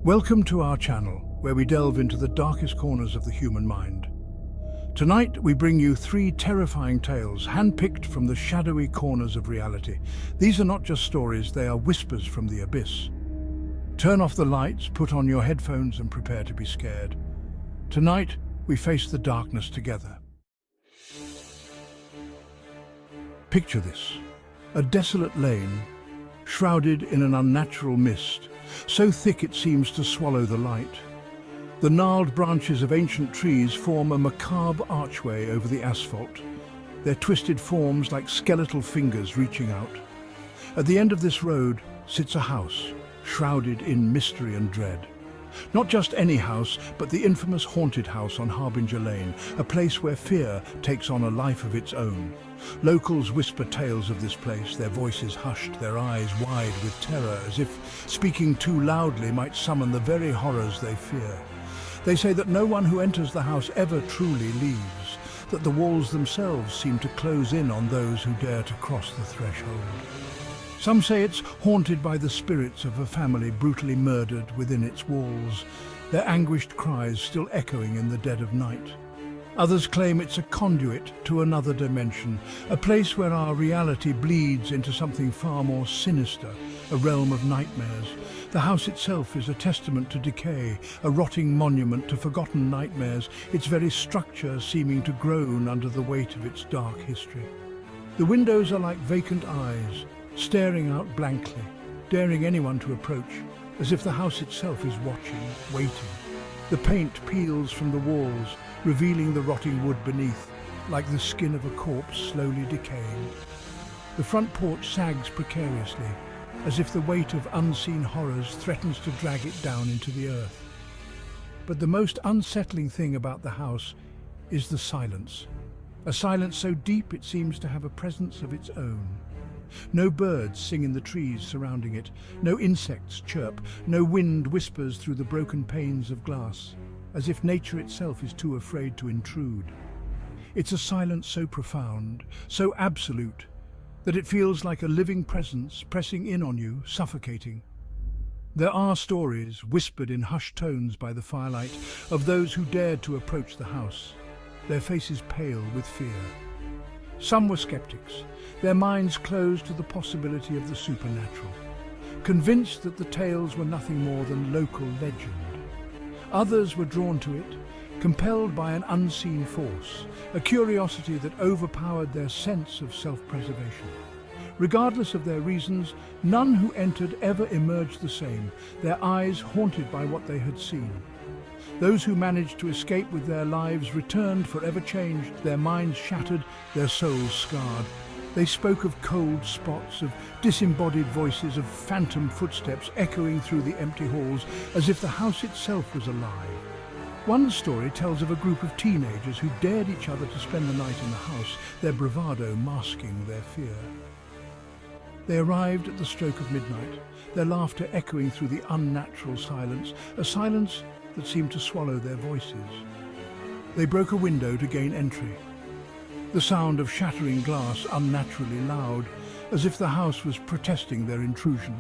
Welcome to our channel, where we delve into the darkest corners of the human mind. Tonight, we bring you 3 terrifying tales handpicked from the shadowy corners of reality. These are not just stories, they are whispers from the abyss. Turn off the lights, put on your headphones, and prepare to be scared. Tonight, we face the darkness together. Picture this: a desolate lane, shrouded in an unnatural mist, so thick it seems to swallow the light. The gnarled branches of ancient trees form a macabre archway over the asphalt, their twisted forms like skeletal fingers reaching out. At the end of this road sits a house, shrouded in mystery and dread. Not just any house, but the infamous haunted house on Harbinger Lane, a place where fear takes on a life of its own. Locals whisper tales of this place, their voices hushed, their eyes wide with terror, as if speaking too loudly might summon the very horrors they fear. They say that no one who enters the house ever truly leaves, that the walls themselves seem to close in on those who dare to cross the threshold. Some say it's haunted by the spirits of a family brutally murdered within its walls, their anguished cries still echoing in the dead of night. Others claim it's a conduit to another dimension, a place where our reality bleeds into something far more sinister, a realm of nightmares. The house itself is a testament to decay, a rotting monument to forgotten nightmares, its very structure seeming to groan under the weight of its dark history. The windows are like vacant eyes, staring out blankly, daring anyone to approach, as if the house itself is watching, waiting. The paint peels from the walls, revealing the rotting wood beneath, like the skin of a corpse slowly decaying. The front porch sags precariously, as if the weight of unseen horrors threatens to drag it down into the earth. But the most unsettling thing about the house is the silence. A silence so deep it seems to have a presence of its own. No birds sing in the trees surrounding it, no insects chirp, no wind whispers through the broken panes of glass, as if nature itself is too afraid to intrude. It's a silence so profound, so absolute, that it feels like a living presence pressing in on you, suffocating. There are stories, whispered in hushed tones by the firelight, of those who dared to approach the house, their faces pale with fear. Some were skeptics, their minds closed to the possibility of the supernatural, convinced that the tales were nothing more than local legend. Others were drawn to it, compelled by an unseen force, a curiosity that overpowered their sense of self-preservation. Regardless of their reasons, none who entered ever emerged the same, their eyes haunted by what they had seen. Those who managed to escape with their lives returned forever changed, their minds shattered, their souls scarred. They spoke of cold spots, of disembodied voices, of phantom footsteps echoing through the empty halls, as if the house itself was alive. One story tells of a group of teenagers who dared each other to spend the night in the house, their bravado masking their fear. They arrived at the stroke of midnight, their laughter echoing through the unnatural silence, a silence that seemed to swallow their voices. They broke a window to gain entry, the sound of shattering glass unnaturally loud, as if the house was protesting their intrusion.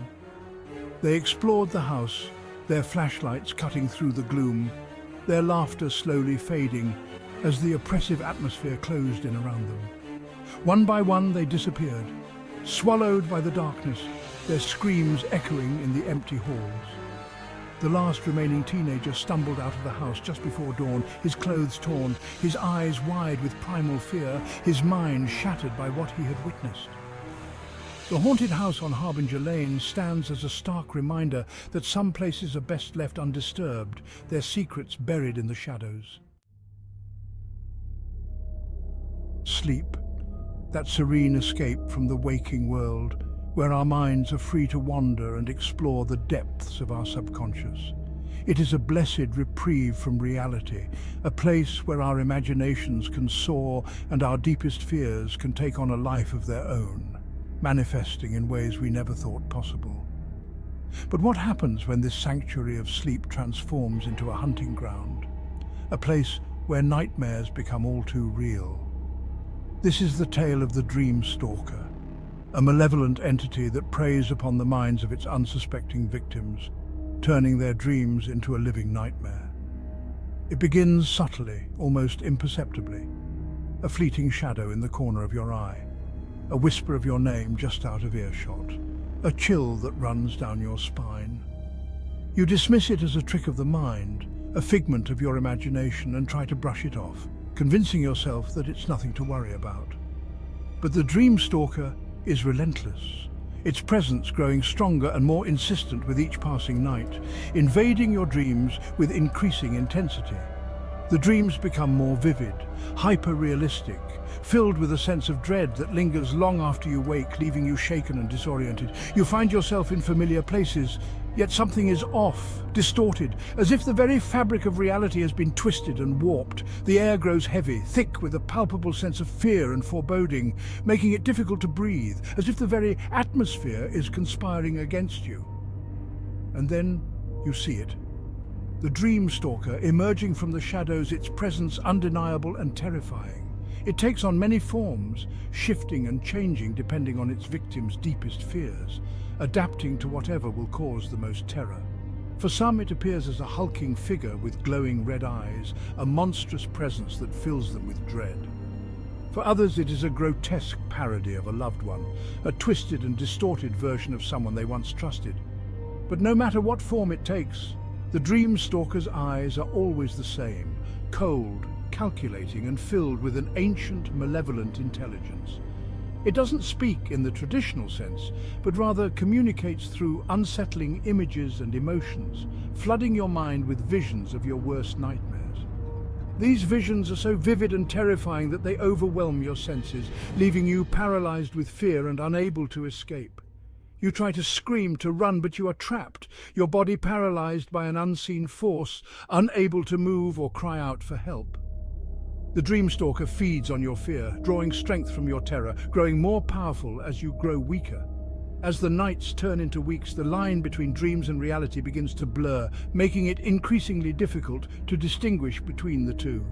They explored the house, their flashlights cutting through the gloom, their laughter slowly fading as the oppressive atmosphere closed in around them. One by one they disappeared, swallowed by the darkness, their screams echoing in the empty halls. The last remaining teenager stumbled out of the house just before dawn, his clothes torn, his eyes wide with primal fear, his mind shattered by what he had witnessed. The haunted house on Harbinger Lane stands as a stark reminder that some places are best left undisturbed, their secrets buried in the shadows. Sleep, that serene escape from the waking world, where our minds are free to wander and explore the depths of our subconscious. It is a blessed reprieve from reality, a place where our imaginations can soar and our deepest fears can take on a life of their own, manifesting in ways we never thought possible. But what happens when this sanctuary of sleep transforms into a hunting ground, a place where nightmares become all too real? This is the tale of the dream stalker, a malevolent entity that preys upon the minds of its unsuspecting victims, turning their dreams into a living nightmare. It begins subtly, almost imperceptibly. A fleeting shadow in the corner of your eye, a whisper of your name just out of earshot, a chill that runs down your spine. You dismiss it as a trick of the mind, a figment of your imagination, and try to brush it off, convincing yourself that it's nothing to worry about. But the dream stalker is relentless, its presence growing stronger and more insistent with each passing night, invading your dreams with increasing intensity. The dreams become more vivid, hyper-realistic, filled with a sense of dread that lingers long after you wake, leaving you shaken and disoriented. You find yourself in familiar places, yet something is off, distorted, as if the very fabric of reality has been twisted and warped. The air grows heavy, thick with a palpable sense of fear and foreboding, making it difficult to breathe, as if the very atmosphere is conspiring against you. And then you see it. The dream stalker emerging from the shadows, its presence undeniable and terrifying. It takes on many forms, shifting and changing depending on its victim's deepest fears, adapting to whatever will cause the most terror. For some, it appears as a hulking figure with glowing red eyes, a monstrous presence that fills them with dread. For others, it is a grotesque parody of a loved one, a twisted and distorted version of someone they once trusted. But no matter what form it takes, the dream stalker's eyes are always the same, cold, calculating, and filled with an ancient, malevolent intelligence. It doesn't speak in the traditional sense, but rather communicates through unsettling images and emotions, flooding your mind with visions of your worst nightmares. These visions are so vivid and terrifying that they overwhelm your senses, leaving you paralyzed with fear and unable to escape. You try to scream, to run, but you are trapped, your body paralyzed by an unseen force, unable to move or cry out for help. The dreamstalker feeds on your fear, drawing strength from your terror, growing more powerful as you grow weaker. As the nights turn into weeks, the line between dreams and reality begins to blur, making it increasingly difficult to distinguish between the two.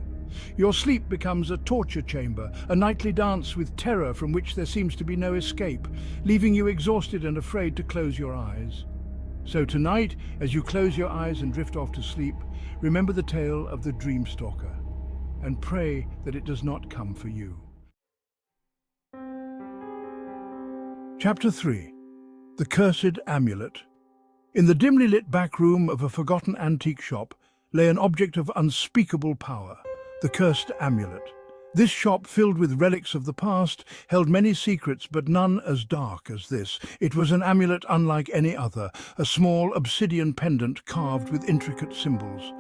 Your sleep becomes a torture chamber, a nightly dance with terror from which there seems to be no escape, leaving you exhausted and afraid to close your eyes. So tonight, as you close your eyes and drift off to sleep, remember the tale of the dreamstalker, and pray that it does not come for you. Chapter 3. The Cursed Amulet. In the dimly lit back room of a forgotten antique shop lay an object of unspeakable power, the cursed amulet. This shop, filled with relics of the past, held many secrets, but none as dark as this. It was an amulet unlike any other, a small obsidian pendant carved with intricate symbols.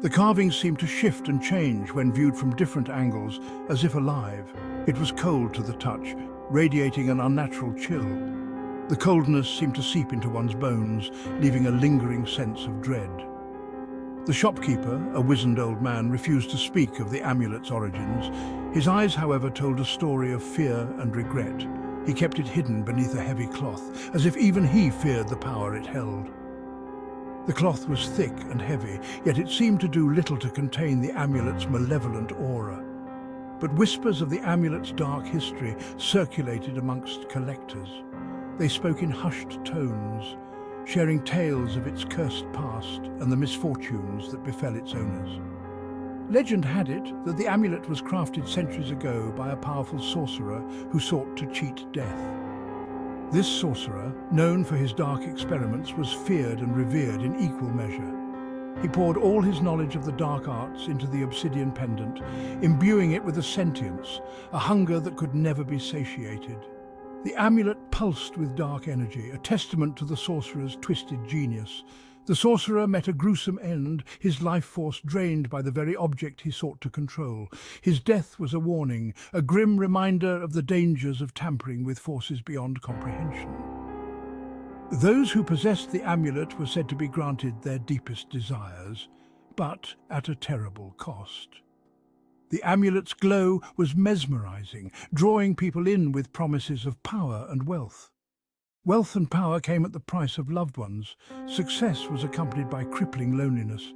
The carvings seemed to shift and change when viewed from different angles, as if alive. It was cold to the touch, radiating an unnatural chill. The coldness seemed to seep into one's bones, leaving a lingering sense of dread. The shopkeeper, a wizened old man, refused to speak of the amulet's origins. His eyes, however, told a story of fear and regret. He kept it hidden beneath a heavy cloth, as if even he feared the power it held. The cloth was thick and heavy, yet it seemed to do little to contain the amulet's malevolent aura. But whispers of the amulet's dark history circulated amongst collectors. They spoke in hushed tones, sharing tales of its cursed past and the misfortunes that befell its owners. Legend had it that the amulet was crafted centuries ago by a powerful sorcerer who sought to cheat death. This sorcerer, known for his dark experiments, was feared and revered in equal measure. He poured all his knowledge of the dark arts into the obsidian pendant, imbuing it with a sentience, a hunger that could never be satiated. The amulet pulsed with dark energy, a testament to the sorcerer's twisted genius. The sorcerer met a gruesome end, his life force drained by the very object he sought to control. His death was a warning, a grim reminder of the dangers of tampering with forces beyond comprehension. Those who possessed the amulet were said to be granted their deepest desires, but at a terrible cost. The amulet's glow was mesmerizing, drawing people in with promises of power and wealth. Wealth and power came at the price of loved ones. Success was accompanied by crippling loneliness.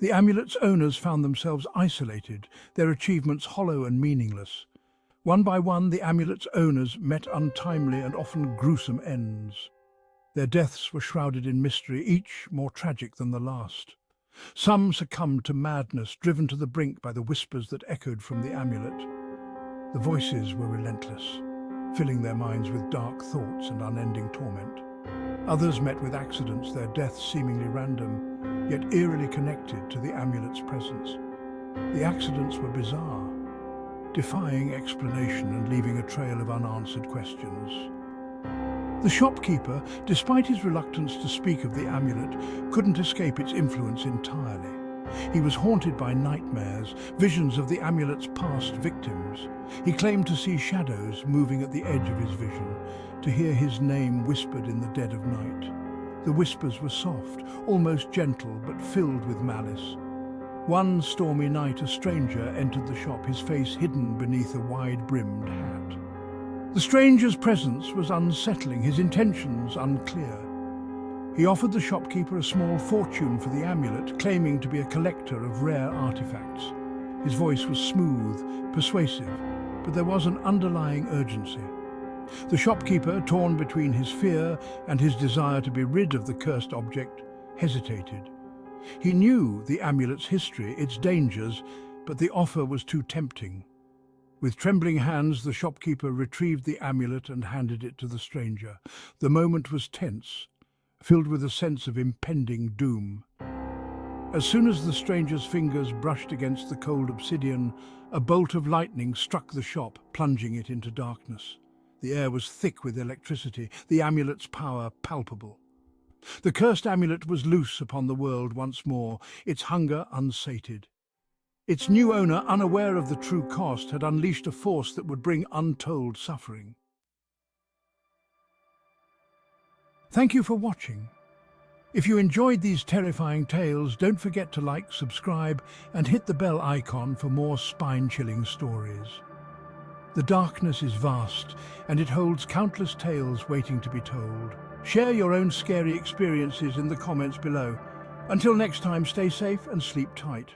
The amulet's owners found themselves isolated, their achievements hollow and meaningless. One by one, the amulet's owners met untimely and often gruesome ends. Their deaths were shrouded in mystery, each more tragic than the last. Some succumbed to madness, driven to the brink by the whispers that echoed from the amulet. The voices were relentless, filling their minds with dark thoughts and unending torment. Others met with accidents, their deaths seemingly random, yet eerily connected to the amulet's presence. The accidents were bizarre, defying explanation and leaving a trail of unanswered questions. The shopkeeper, despite his reluctance to speak of the amulet, couldn't escape its influence entirely. He was haunted by nightmares, visions of the amulet's past victims. He claimed to see shadows moving at the edge of his vision, to hear his name whispered in the dead of night. The whispers were soft, almost gentle, but filled with malice. One stormy night, a stranger entered the shop, his face hidden beneath a wide-brimmed hat. The stranger's presence was unsettling, his intentions unclear. He offered the shopkeeper a small fortune for the amulet, claiming to be a collector of rare artifacts. His voice was smooth, persuasive, but there was an underlying urgency. The shopkeeper, torn between his fear and his desire to be rid of the cursed object, hesitated. He knew the amulet's history, its dangers, but the offer was too tempting. With trembling hands, the shopkeeper retrieved the amulet and handed it to the stranger. The moment was tense, filled with a sense of impending doom. As soon as the stranger's fingers brushed against the cold obsidian, a bolt of lightning struck the shop, plunging it into darkness. The air was thick with electricity, the amulet's power palpable. The cursed amulet was loose upon the world once more, its hunger unsated. Its new owner, unaware of the true cost, had unleashed a force that would bring untold suffering. Thank you for watching. If you enjoyed these terrifying tales, don't forget to like, subscribe, and hit the bell icon for more spine-chilling stories. The darkness is vast, and it holds countless tales waiting to be told. Share your own scary experiences in the comments below. Until next time, stay safe and sleep tight.